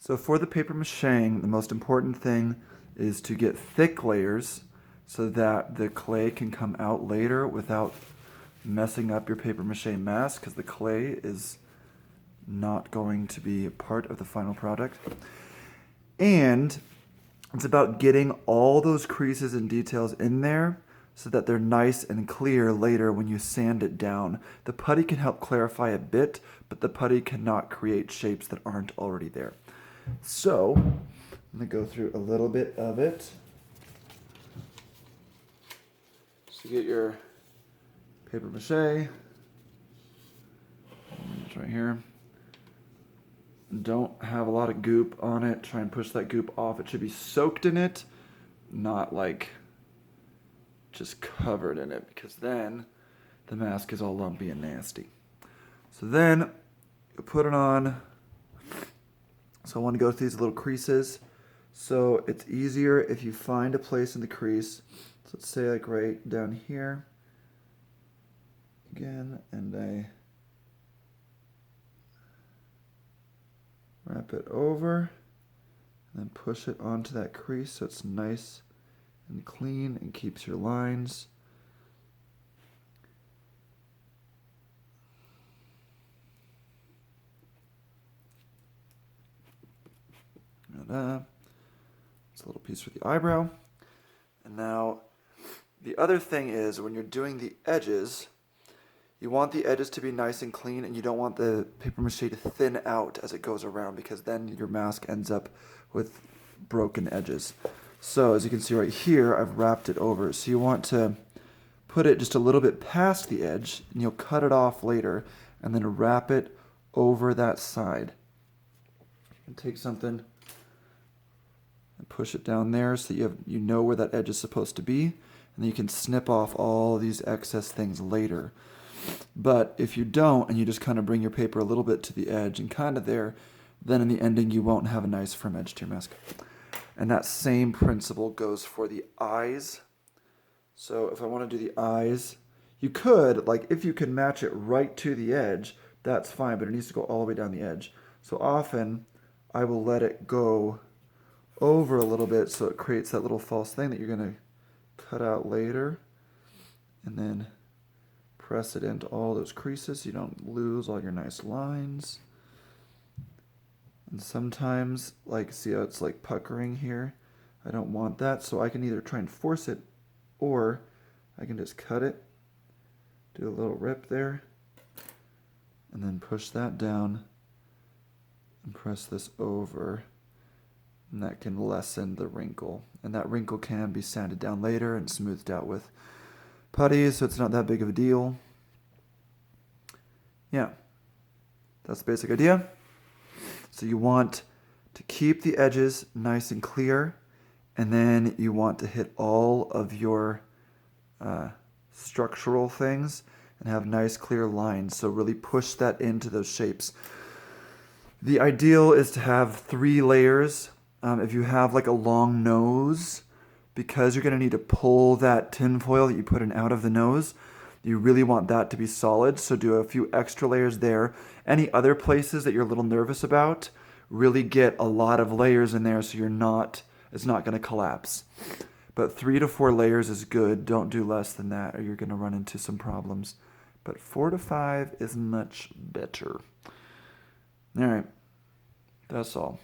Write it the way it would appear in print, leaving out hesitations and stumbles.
So for the paper macheing, the most important thing is to get thick layers so that the clay can come out later without messing up your paper mache mask, because the clay is not going to be part of the final product. And it's about getting all those creases and details in there so that they're nice and clear later when you sand it down. The putty can help clarify a bit, but the putty cannot create shapes that aren't already there. So I'm going to go through a little bit of it. So you get your paper mache. It's right here. Don't have a lot of goop on it. Try and push that goop off. It should be soaked in it, not like just covered in it, because then the mask is all lumpy and nasty. So then you put it on. So I want to go through these little creases. So it's easier if you find a place in the crease. So let's say like right down here. Again, and I wrap it over and then push it onto that crease so it's nice and clean and keeps your lines. It's a little piece for the eyebrow. And now the other thing is, when you're doing the edges, you want the edges to be nice and clean, and you don't want the paper mache to thin out as it goes around, because then your mask ends up with broken edges. So as you can see right here, I've wrapped it over. So you want to put it just a little bit past the edge, and you'll cut it off later, and then wrap it over that side. And take something and push it down there so you know where that edge is supposed to be, and then you can snip off all these excess things later. But if you don't, and you just kind of bring your paper a little bit to the edge and kind of there, then in the ending you won't have a nice firm edge to your mask. And that same principle goes for the eyes. So if I want to do the eyes, you could, like if you can match it right to the edge, that's fine, but it needs to go all the way down the edge. So often I will let it go over a little bit so it creates that little false thing that you're going to cut out later. And then press it into all those creases so you don't lose all your nice lines. And sometimes, like, see how it's like puckering here? I don't want that, so I can either try and force it, or I can just cut it, do a little rip there, and then push that down and press this over, and that can lessen the wrinkle. And that wrinkle can be sanded down later and smoothed out with putty, so it's not that big of a deal. Yeah, that's the basic idea. So you want to keep the edges nice and clear, and then you want to hit all of your structural things and have nice clear lines. So really push that into those shapes. The ideal is to have 3 layers. If you have like a long nose, because you're going to need to pull that tin foil that you put in out of the nose, you really want that to be solid, so do a few extra layers there. Any other places that you're a little nervous about, really get a lot of layers in there so it's not going to collapse. But 3 to 4 layers is good. Don't do less than that or you're going to run into some problems. But 4 to 5 is much better. All right, that's all.